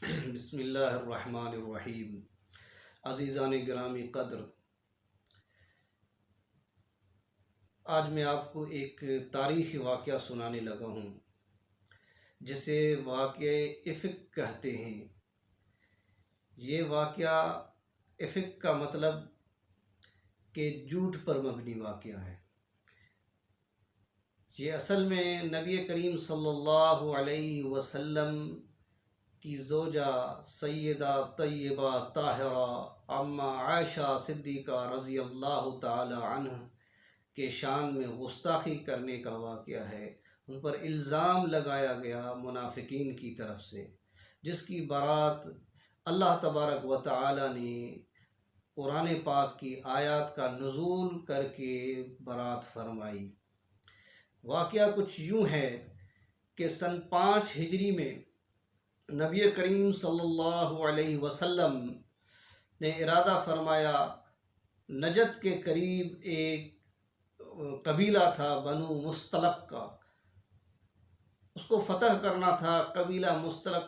بسم اللہ الرحمن الرحیم۔ عزیزان گرامی قدر، آج میں آپ کو ایک تاریخی واقعہ سنانے لگا ہوں جسے واقعہ افک کہتے ہیں۔ یہ واقعہ افک کا مطلب کہ جھوٹ پر مبنی واقعہ ہے۔ یہ اصل میں نبی کریم صلی اللہ علیہ وسلم کی زوجہ سیدہ طیبہ طاہرہ اماں عائشہ صدیقہ رضی اللہ تعالی عنہ کے شان میں گستاخی کرنے کا واقعہ ہے۔ ان پر الزام لگایا گیا منافقین کی طرف سے، جس کی برات اللہ تبارک و تعالی نے قرآن پاک کی آیات کا نزول کر کے برات فرمائی۔ واقعہ کچھ یوں ہے کہ سن 5 ہجری میں نبی کریم صلی اللہ علیہ وسلم نے ارادہ فرمایا، نجد کے قریب ایک قبیلہ تھا بنو مستلق کا، اس کو فتح کرنا تھا۔ قبیلہ مستلق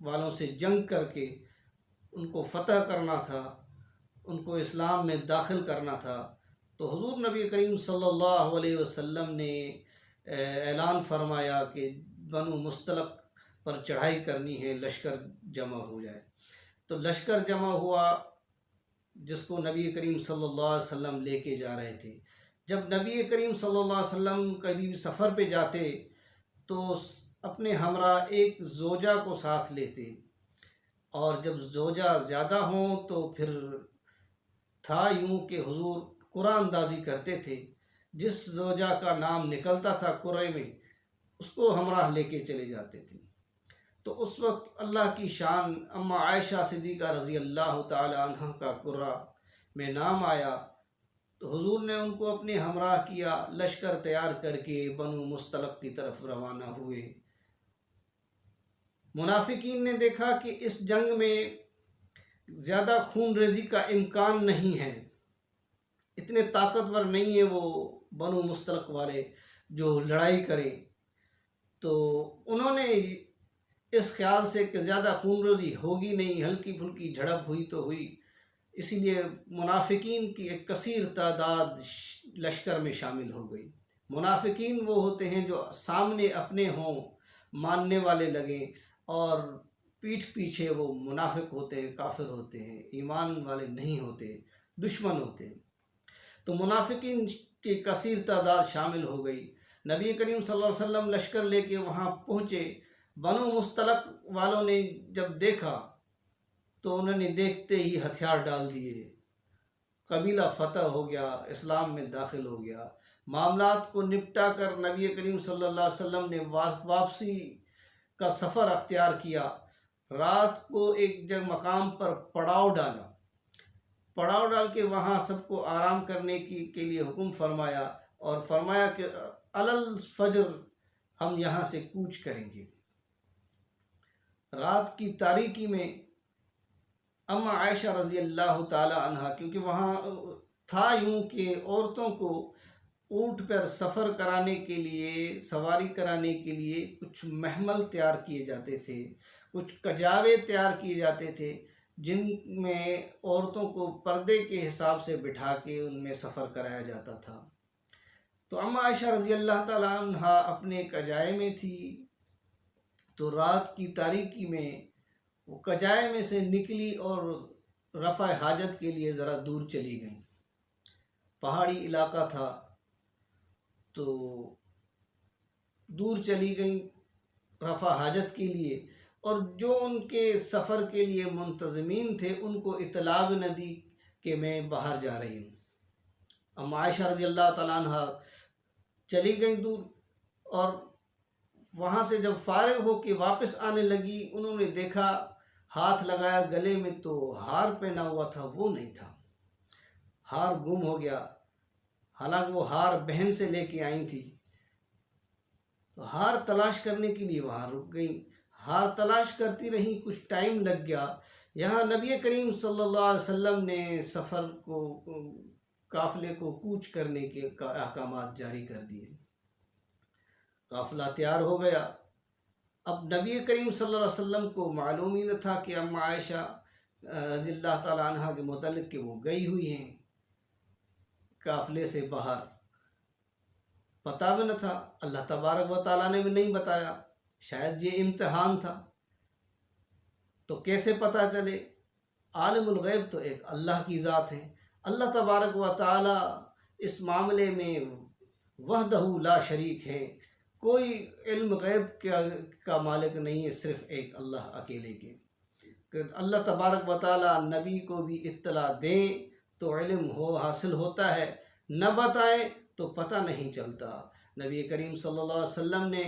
والوں سے جنگ کر کے ان کو فتح کرنا تھا، ان کو اسلام میں داخل کرنا تھا۔ تو حضور نبی کریم صلی اللہ علیہ وسلم نے اعلان فرمایا کہ بنو مستلق پر چڑھائی کرنی ہے، لشکر جمع ہو جائے۔ تو لشکر جمع ہوا جس کو نبی کریم صلی اللہ علیہ وسلم لے کے جا رہے تھے۔ جب نبی کریم صلی اللہ علیہ وسلم کبھی بھی سفر پہ جاتے تو اپنے ہمراہ ایک زوجہ کو ساتھ لیتے، اور جب زوجہ زیادہ ہوں تو پھر تھا یوں کہ حضور قرآن اندازی کرتے تھے۔ جس زوجہ کا نام نکلتا تھا قرے میں، اس کو ہمراہ لے کے چلے جاتے تھے۔ تو اس وقت اللہ کی شان اماں عائشہ صدیقہ رضی اللہ تعالی عنہ کا قرہ میں نام آیا، تو حضور نے ان کو اپنے ہمراہ کیا، لشکر تیار کر کے بنو مستلق کی طرف روانہ ہوئے۔ منافقین نے دیکھا کہ اس جنگ میں زیادہ خون ریزی کا امکان نہیں ہے، اتنے طاقتور نہیں ہیں وہ بنو مستلق والے جو لڑائی کریں۔ تو انہوں نے اس خیال سے کہ زیادہ خون ریزی ہوگی نہیں، ہلکی پھلکی جھڑپ ہوئی تو ہوئی، اسی لیے منافقین کی ایک کثیر تعداد لشکر میں شامل ہو گئی۔ منافقین وہ ہوتے ہیں جو سامنے اپنے ہوں، ماننے والے لگیں، اور پیٹھ پیچھے وہ منافق ہوتے ہیں، کافر ہوتے ہیں، ایمان والے نہیں ہوتے، دشمن ہوتے ہیں۔ تو منافقین کی کثیر تعداد شامل ہو گئی۔ نبی کریم صلی اللہ علیہ وسلم لشکر لے کے وہاں پہنچے۔ بنو مستلق والوں نے جب دیکھا تو انہوں نے دیکھتے ہی ہتھیار ڈال دیے، قبیلہ فتح ہو گیا، اسلام میں داخل ہو گیا۔ معاملات کو نپٹا کر نبی کریم صلی اللہ علیہ وسلم نے واپسی کا سفر اختیار کیا۔ رات کو ایک جگہ مقام پر پڑاؤ ڈالا، پڑاؤ ڈال کے وہاں سب کو آرام کرنے کے لیے حکم فرمایا، اور فرمایا کہ الفجر ہم یہاں سے کوچ کریں گے۔ رات کی تاریکی میں اماں عائشہ رضی اللہ تعالی عنہ، کیونکہ وہاں تھا یوں کہ عورتوں کو اونٹ پر سفر کرانے کے لیے، سواری کرانے کے لیے کچھ محمل تیار کیے جاتے تھے، کچھ کجاوے تیار کیے جاتے تھے، جن میں عورتوں کو پردے کے حساب سے بٹھا کے ان میں سفر کرایا جاتا تھا۔ تو اماں عائشہ رضی اللہ تعالیٰ عنہ اپنے کجائے میں تھی، تو رات کی تاریکی میں وہ کجائے میں سے نکلی اور رفع حاجت کے لیے ذرا دور چلی گئیں۔ پہاڑی علاقہ تھا تو دور چلی گئیں رفع حاجت کے لیے، اور جو ان کے سفر کے لیے منتظمین تھے ان کو اطلاع نہ دی کہ میں باہر جا رہی ہوں۔ اماں عائشہ رضی اللہ تعالیٰ عنہ چلی گئیں دور، اور وہاں سے جب فارغ ہو کے واپس آنے لگی، انہوں نے دیکھا، ہاتھ لگایا گلے میں تو ہار پہنا ہوا تھا وہ نہیں تھا، ہار گم ہو گیا۔ حالانکہ وہ ہار بہن سے لے کے آئی تھی، تو ہار تلاش کرنے کے لیے وہاں رک گئیں۔ ہار تلاش کرتی رہیں، کچھ ٹائم لگ گیا۔ یہاں نبی کریم صلی اللہ علیہ وسلم نے سفر کو، قافلے کو کوچ کرنے کے احکامات جاری کر دیے۔ قافلہ تیار ہو گیا۔ اب نبی کریم صلی اللہ علیہ وسلم کو معلوم ہی نہ تھا کہ اما عائشہ رضی اللہ تعالیٰ عنہ کے متعلق کہ وہ گئی ہوئی ہیں قافلے سے باہر، پتہ بھی نہ تھا، اللہ تبارک و تعالیٰ نے بھی نہیں بتایا، شاید یہ امتحان تھا، تو کیسے پتہ چلے؟ عالم الغیب تو ایک اللہ کی ذات ہے، اللہ تبارک و تعالیٰ اس معاملے میں وحدہ لا شریک ہے، کوئی علم غیب کا مالک نہیں ہے، صرف ایک اللہ اکیلے کے۔ کہ اللہ تبارک و تعالیٰ نبی کو بھی اطلاع دیں تو علم حاصل ہوتا ہے، نہ بتائیں تو پتہ نہیں چلتا۔ نبی کریم صلی اللہ علیہ وسلم نے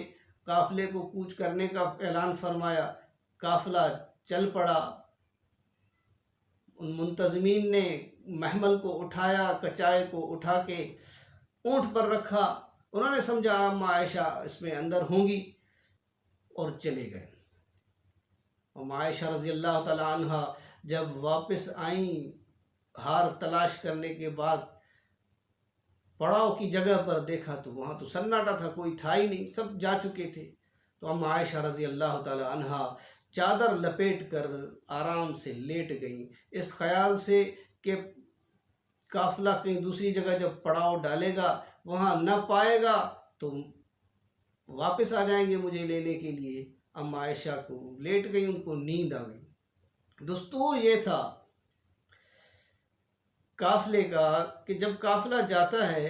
قافلے کو کوچ کرنے کا اعلان فرمایا، قافلہ چل پڑا، ان منتظمین نے محمل کو اٹھایا، کچائے کو اٹھا کے اونٹ پر رکھا، انہوں نے سمجھا اما عائشہ اس میں اندر ہوں گی اور چلے گئے۔ اما عائشہ رضی اللہ تعالی عنہ جب واپس آئیں ہار تلاش کرنے کے بعد، پڑاؤ کی جگہ پر دیکھا تو وہاں تو سناٹا تھا، کوئی تھا ہی نہیں، سب جا چکے تھے۔ تو اما عائشہ رضی اللہ تعالی عنہ چادر لپیٹ کر آرام سے لیٹ گئیں، اس خیال سے کہ قافلہ کہیں دوسری جگہ جب پڑاؤ ڈالے گا وہاں نہ پائے گا تو واپس آ جائیں گے مجھے لینے کے لیے۔ اما عائشہ کو لیٹ گئی، ان کو نیند آ گئی۔ دستور یہ تھا قافلے کا کہ جب قافلہ جاتا ہے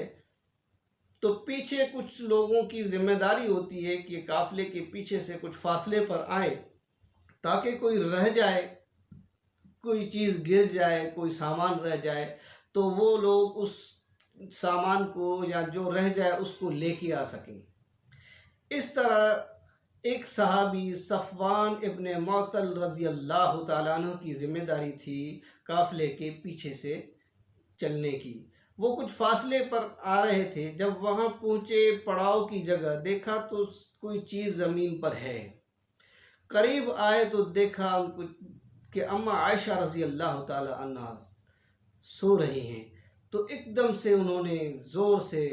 تو پیچھے کچھ لوگوں کی ذمہ داری ہوتی ہے کہ قافلے کے پیچھے سے کچھ فاصلے پر آئے تاکہ کوئی رہ جائے، کوئی چیز گر جائے، کوئی سامان رہ جائے تو وہ لوگ اس سامان کو یا جو رہ جائے اس کو لے کے آ سکیں۔ اس طرح ایک صحابی صفوان ابن معطل رضی اللہ تعالیٰ عنہ کی ذمہ داری تھی قافلے کے پیچھے سے چلنے کی۔ وہ کچھ فاصلے پر آ رہے تھے، جب وہاں پہنچے پڑاؤ کی جگہ دیکھا تو کوئی چیز زمین پر ہے، قریب آئے تو دیکھا کہ اما عائشہ رضی اللہ تعالی عنہ سو رہی ہیں، تو ایک دم سے انہوں نے زور سے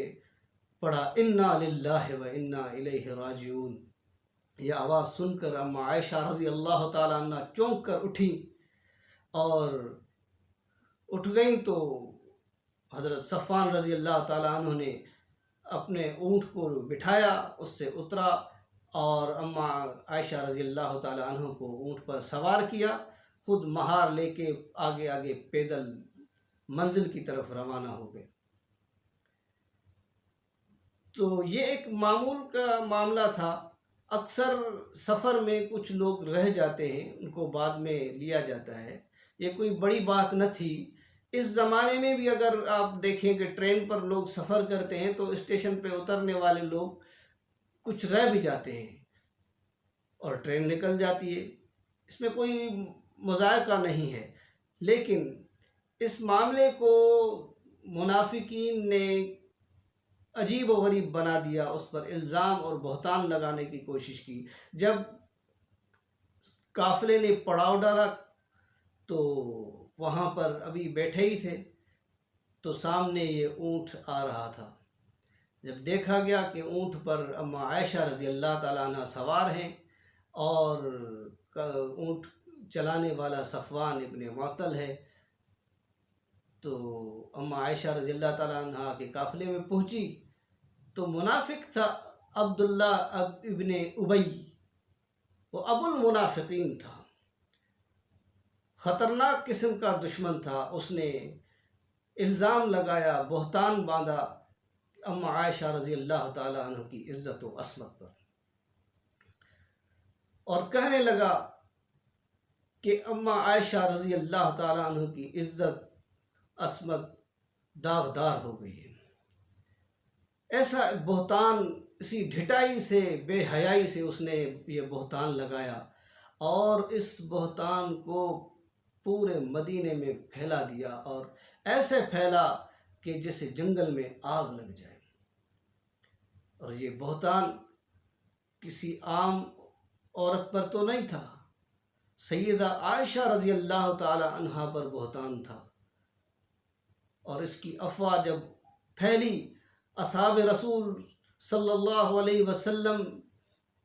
پڑھا انا للہ و انا الیہ راجعون۔ یہ آواز سن کر اما عائشہ رضی اللہ تعالی عنہ چونک کر اٹھی اور اٹھ گئیں تو حضرت صفوان رضی اللہ تعالیٰ عنہ نے اپنے اونٹ کو بٹھایا، اس سے اترا اور اما عائشہ رضی اللہ تعالیٰ عنہ کو اونٹ پر سوار کیا، خود مہار لے کے آگے آگے پیدل منزل کی طرف روانہ ہو گئے۔ تو یہ ایک معمول کا معاملہ تھا، اکثر سفر میں کچھ لوگ رہ جاتے ہیں، ان کو بعد میں لیا جاتا ہے، یہ کوئی بڑی بات نہ تھی۔ اس زمانے میں بھی اگر آپ دیکھیں کہ ٹرین پر لوگ سفر کرتے ہیں تو اسٹیشن پہ اترنے والے لوگ کچھ رہ بھی جاتے ہیں اور ٹرین نکل جاتی ہے، اس میں کوئی مذائقہ نہیں ہے۔ لیکن اس معاملے کو منافقین نے عجیب و غریب بنا دیا، اس پر الزام اور بہتان لگانے کی کوشش کی۔ جب قافلے نے پڑاؤ ڈالا تو وہاں پر ابھی بیٹھے ہی تھے تو سامنے یہ اونٹ آ رہا تھا۔ جب دیکھا گیا کہ اونٹ پر اما عائشہ رضی اللہ تعالیٰ عنہ سوار ہیں اور اونٹ چلانے والا صفوان ابن معطل ہے، تو اما عائشہ رضی اللہ تعالیٰ عنہ کے قافلے میں پہنچی تو منافق تھا عبداللہ ابن ابی، وہ ابو المنافقین تھا، خطرناک قسم کا دشمن تھا۔ اس نے الزام لگایا، بہتان باندھا اما عائشہ رضی اللہ تعالیٰ عنہ کی عزت و عصمت پر، اور کہنے لگا کہ اما عائشہ رضی اللہ تعالیٰ عنہ کی عزت عصمت داغدار ہو گئی ہے۔ ایسا بہتان، اسی ڈھٹائی سے، بے حیائی سے اس نے یہ بہتان لگایا اور اس بہتان کو پورے مدینے میں پھیلا دیا، اور ایسے پھیلا کہ جیسے جنگل میں آگ لگ جائے۔ اور یہ بہتان کسی عام عورت پر تو نہیں تھا، سیدہ عائشہ رضی اللہ تعالی عنہا پر بہتان تھا، اور اس کی افواہ جب پھیلی، اصحاب رسول صلی اللہ علیہ وسلم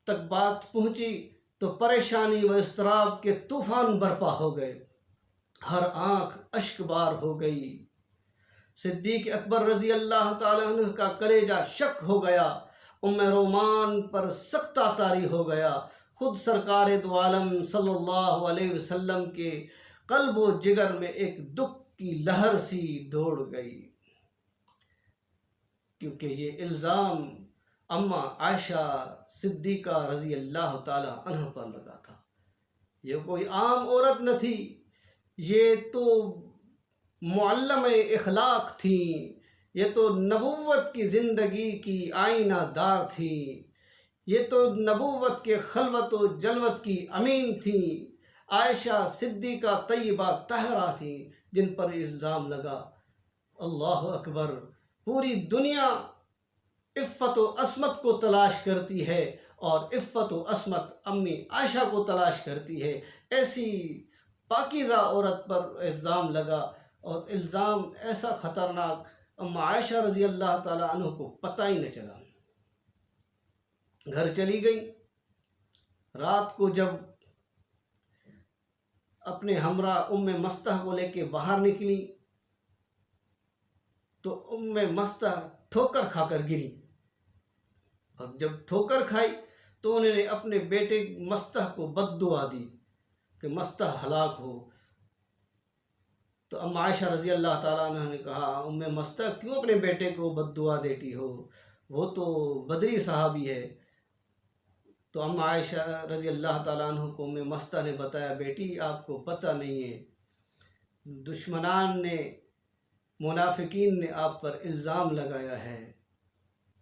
تک بات پہنچی تو پریشانی و اضطراب کے طوفان برپا ہو گئے، ہر آنکھ اشک بار ہو گئی۔ صدیق اکبر رضی اللہ تعالیٰ عنہ کا کلیجہ شک ہو گیا، ام رومان پر سختہ طاری ہو گیا۔ خود سرکار دو عالم صلی اللہ علیہ وسلم کے قلب و جگر میں ایک دکھ کی لہر سی دوڑ گئی، کیونکہ یہ الزام اماں عائشہ صدیقہ رضی اللہ تعالیٰ عنہ پر لگا تھا۔ یہ کوئی عام عورت نہ تھی، یہ تو معلم اخلاق تھیں، یہ تو نبوت کی زندگی کی آئینہ دار تھیں، یہ تو نبوت کے خلوت و جلوت کی امین تھیں، عائشہ صدیقہ طیبہ طاہرہ تھیں جن پر الزام لگا۔ اللہ اکبر! پوری دنیا عفت و عصمت کو تلاش کرتی ہے اور عفت و عصمت امی عائشہ کو تلاش کرتی ہے، ایسی پاکیزہ عورت پر الزام لگا، اور الزام ایسا خطرناک، اما عائشہ رضی اللہ تعالیٰ عنہ کو پتہ ہی نہ چلا۔ گھر چلی گئی، رات کو جب اپنے ہمراہ ام مستح کو لے کے باہر نکلی تو ام مستح ٹھوکر کھا کر گری، اور جب ٹھوکر کھائی تو انہوں نے اپنے بیٹے مستح کو بد دعا دی کہ مستح ہلاک ہو۔ تو ام عائشہ رضی اللہ تعالیٰ عنہ نے کہا، ام مستح کیوں اپنے بیٹے کو بد دعا دیتی ہو، وہ تو بدری صحابی ہے۔ تو ام عائشہ رضی اللہ تعالیٰ عنہ کو ام مستح نے بتایا، بیٹی آپ کو پتہ نہیں ہے، دشمنان نے، منافقین نے آپ پر الزام لگایا ہے،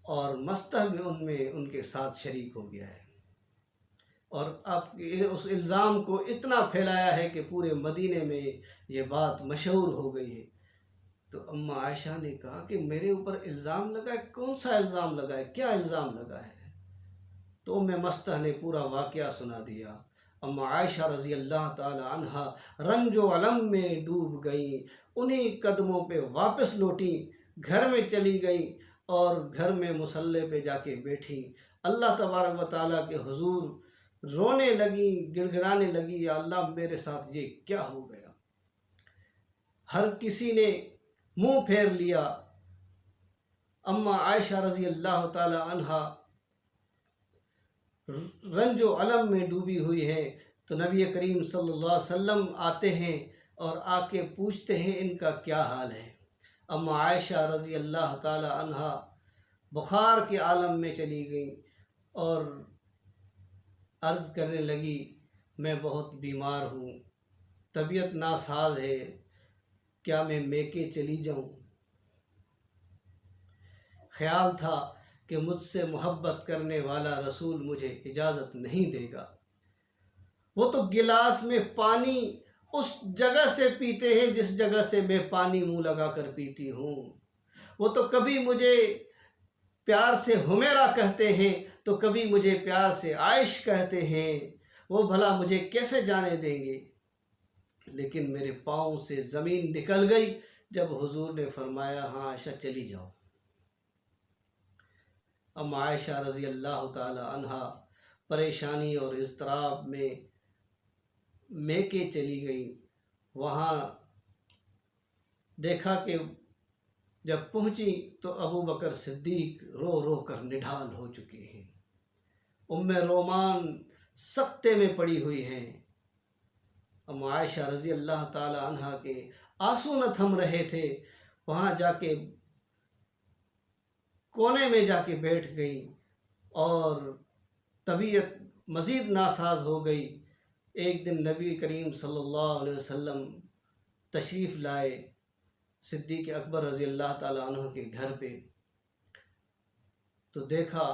اور مستح بھی ان کے ساتھ شریک ہو گیا ہے، اور آپ کے اس الزام کو اتنا پھیلایا ہے کہ پورے مدینے میں یہ بات مشہور ہو گئی ہے۔ تو اماں عائشہ نے کہا کہ میرے اوپر الزام لگا ہے، کون سا الزام لگا ہے، کیا الزام لگا ہے؟ تو ام مستح نے پورا واقعہ سنا دیا۔ اماں عائشہ رضی اللہ تعالی عنہ رنج و علم میں ڈوب گئیں، انہی قدموں پہ واپس لوٹیں، گھر میں چلی گئیں اور گھر میں مصلی پہ جا کے بیٹھیں، اللہ تبارک و تعالیٰ کے حضور رونے لگیں، گڑ گڑانے لگیں، یا اللہ میرے ساتھ یہ کیا ہو گیا۔ ہر کسی نے منہ پھیر لیا، اماں عائشہ رضی اللہ تعالی عنہ رنج و علم میں ڈوبی ہوئی ہیں۔ تو نبی کریم صلی اللہ علیہ وسلم آتے ہیں اور آ کے پوچھتے ہیں ان کا کیا حال ہے۔ اماں عائشہ رضی اللہ تعالی عنہ بخار کے عالم میں چلی گئیں اور عرض کرنے لگی، میں بہت بیمار ہوں، طبیعت ناساز ہے، کیا میں میکے چلی جاؤں؟ خیال تھا کہ مجھ سے محبت کرنے والا رسول مجھے اجازت نہیں دے گا، وہ تو گلاس میں پانی اس جگہ سے پیتے ہیں جس جگہ سے میں پانی منہ لگا کر پیتی ہوں، وہ تو کبھی مجھے پیار سے حمیرہ کہتے ہیں تو کبھی مجھے پیار سے عائش کہتے ہیں، وہ بھلا مجھے کیسے جانے دیں گے؟ لیکن میرے پاؤں سے زمین نکل گئی جب حضور نے فرمایا، ہاں عائشہ چلی جاؤ۔ ام عائشہ رضی اللہ تعالی عنہ پریشانی اور اضطراب میں میکے چلی گئی، وہاں دیکھا کہ جب پہنچی تو ابو بکر صدیق رو رو کر نڈھال ہو چکے ہیں، ام رومان سکتے میں پڑی ہوئی ہیں۔ ام عائشہ رضی اللہ تعالی عنہ کے آنسو نہ تھم رہے تھے، وہاں جا کے کونے میں جا کے بیٹھ گئی اور طبیعت مزید ناساز ہو گئی۔ ایک دن نبی کریم صلی اللہ علیہ وسلم تشریف لائے صدیق اکبر رضی اللہ تعالیٰ عنہ کے گھر پہ، تو دیکھا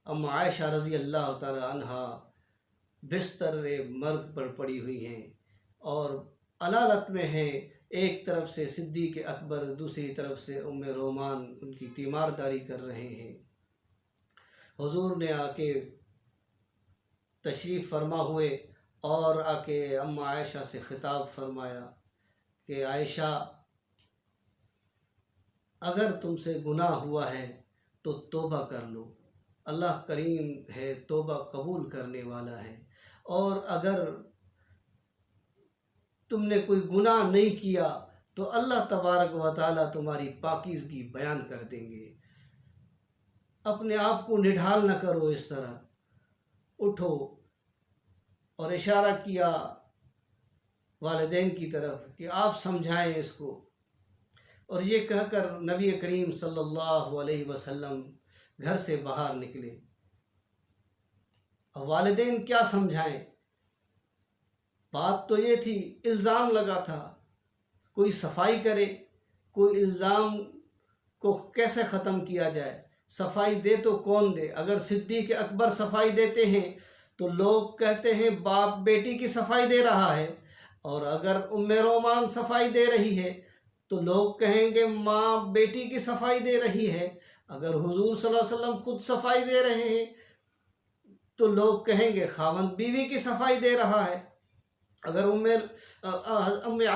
ام عائشہ رضی اللہ تعالیٰ عنہ بستر مرگ پر پڑی ہوئی ہیں اور علالت میں ہیں، ایک طرف سے صدیق اکبر، دوسری طرف سے ام رومان ان کی تیمارداری کر رہے ہیں۔ حضور نے آ کے تشریف فرما ہوئے اور آ کے ام عائشہ سے خطاب فرمایا کہ عائشہ، اگر تم سے گناہ ہوا ہے تو توبہ کر لو، اللہ کریم ہے، توبہ قبول کرنے والا ہے، اور اگر تم نے کوئی گناہ نہیں کیا تو اللہ تبارک و تعالیٰ تمہاری پاکیزگی بیان کر دیں گے۔ اپنے آپ کو نڈھال نہ کرو، اس طرح اٹھو، اور اشارہ کیا والدین کی طرف کہ آپ سمجھائیں اس کو، اور یہ کہہ کر نبی کریم صلی اللہ علیہ وسلم گھر سے باہر نکلے۔ اب والدین کیا سمجھائیں؟ بات تو یہ تھی، الزام لگا تھا، کوئی صفائی کرے، کوئی الزام کو کیسے ختم کیا جائے؟ صفائی دے تو کون دے؟ اگر صدیق اکبر صفائی دیتے ہیں تو لوگ کہتے ہیں باپ بیٹی کی صفائی دے رہا ہے، اور اگر ام رومان صفائی دے رہی ہے تو لوگ کہیں گے ماں بیٹی کی صفائی دے رہی ہے۔ اگر حضور صلی اللہ علیہ وسلم خود صفائی دے رہے ہیں تو لوگ کہیں گے خاوند بیوی کی صفائی دے رہا ہے۔ اگر امی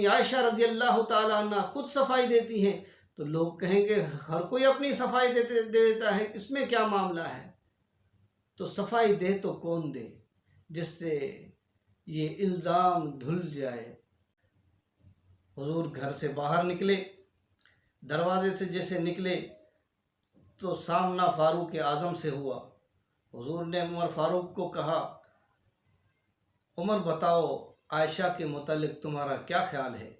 عائشہ رضی اللہ تعالیٰ عنہ خود صفائی دیتی ہیں تو لوگ کہیں گے ہر کوئی اپنی صفائی دے دیتا ہے، اس میں کیا معاملہ ہے؟ تو صفائی دے تو کون دے جس سے یہ الزام دھل جائے؟ حضور گھر سے باہر نکلے، دروازے سے جیسے نکلے تو سامنا فاروق اعظم سے ہوا۔ حضور نے عمر فاروق کو کہا، عمر بتاؤ عائشہ کے متعلق تمہارا کیا خیال ہے؟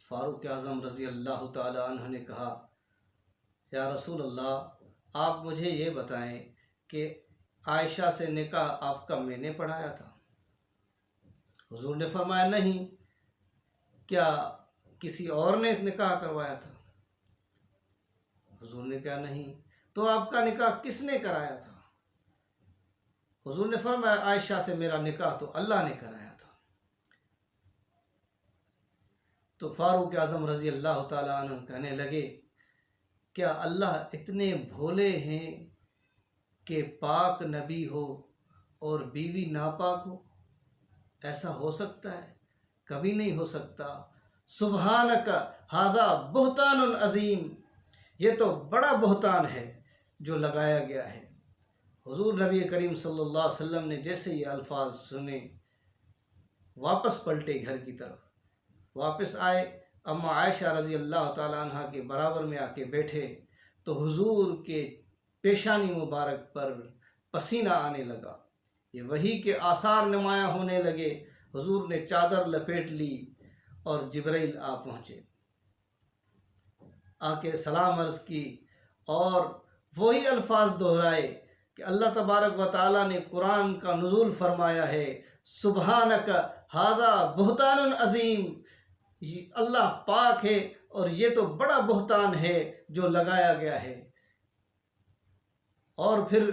فاروق اعظم رضی اللہ تعالی عنہ نے کہا، یا رسول اللہ، آپ مجھے یہ بتائیں کہ عائشہ سے نکاح آپ کا میں نے پڑھایا تھا؟ حضور نے فرمایا نہیں۔ کیا کسی اور نے نکاح کروایا تھا؟ حضور نے کہا نہیں۔ تو آپ کا نکاح کس نے کرایا تھا؟ حضور نے فرمایا عائشہ سے میرا نکاح تو اللہ نے کرایا تھا۔ تو فاروق اعظم رضی اللہ تعالیٰ عنہ کہنے لگے، کیا اللہ اتنے بھولے ہیں کہ پاک نبی ہو اور بیوی ناپاک ہو؟ ایسا ہو سکتا ہے؟ کبھی نہیں ہو سکتا۔ سبحانک ھذا بہتان عظیم، یہ تو بڑا بہتان ہے جو لگایا گیا ہے۔ حضور نبی کریم صلی اللہ علیہ وسلم نے جیسے یہ الفاظ سنے واپس پلٹے، گھر کی طرف واپس آئے، اما عائشہ رضی اللہ تعالیٰ عنہ کے برابر میں آ کے بیٹھے تو حضور کے پیشانی مبارک پر پسینہ آنے لگا، یہ وحی کے آثار نمایاں ہونے لگے۔ حضور نے چادر لپیٹ لی اور جبرائیل آ پہنچے، آ کے سلام عرض کی اور وہی الفاظ دہرائے کہ اللہ تبارک و تعالیٰ نے قرآن کا نزول فرمایا ہے، سبحانک ھذا بہتان عظیم، اللہ پاک ہے اور یہ تو بڑا بہتان ہے جو لگایا گیا ہے۔ اور پھر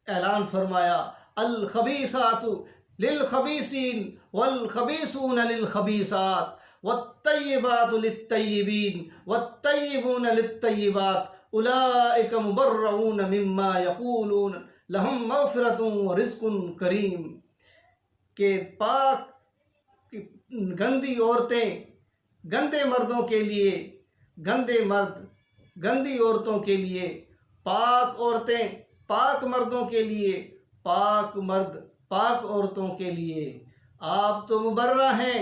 اعلان فرمایا، الخبیثات للخبیثین والخبیثون للخبیثات والطیبات للطیبین والطیبون للطیبات اولئک مبرؤون مما یقولون لہم مغفرۃ ورزق کریم، کہ پاک گندی عورتیں گندے مردوں کے لیے، گندے مرد گندی عورتوں کے لیے، پاک عورتیں پاک مردوں کے لیے، پاک مرد پاک عورتوں کے لیے۔ آپ تو مبرہ ہیں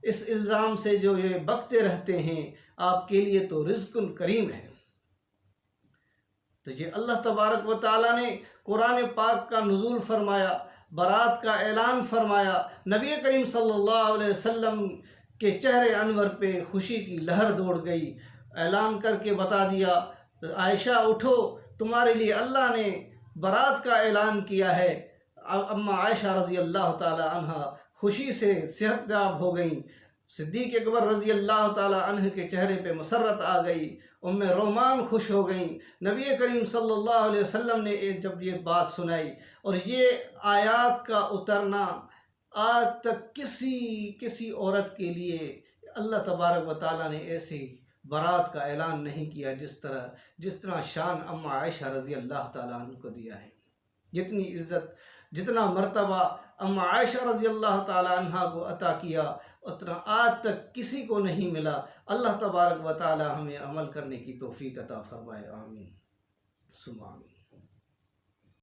اس الزام سے جو یہ بکتے رہتے ہیں، آپ کے لیے تو رزق کریم ہے۔ تو یہ اللہ تبارک و تعالیٰ نے قرآن پاک کا نزول فرمایا، برات کا اعلان فرمایا، نبی کریم صلی اللہ علیہ وسلم کے چہرے انور پہ خوشی کی لہر دوڑ گئی، اعلان کر کے بتا دیا، عائشہ اٹھو، تمہارے لیے اللہ نے برات کا اعلان کیا ہے۔ اما عائشہ رضی اللہ تعالی عنہ خوشی سے صحت یاب ہو گئیں، صدیق اکبر رضی اللہ تعالی عنہ کے چہرے پہ مسرت آ گئی، ام رومان خوش ہو گئیں۔ نبی کریم صلی اللہ علیہ وسلم نے جب یہ بات سنائی اور یہ آیات کا اترنا، آج تک کسی عورت کے لیے اللہ تبارک و تعالیٰ نے ایسی برات کا اعلان نہیں کیا جس طرح شان اما عائشہ رضی اللہ تعالیٰ عنہ کو دیا ہے۔ جتنی عزت، جتنا مرتبہ اما عائشہ رضی اللہ تعالیٰ عنہ کو عطا کیا، اتنا آج تک کسی کو نہیں ملا۔ اللہ تبارک و تعالیٰ ہمیں عمل کرنے کی توفیق عطا فرمائے، آمین۔ سبحان اللہ۔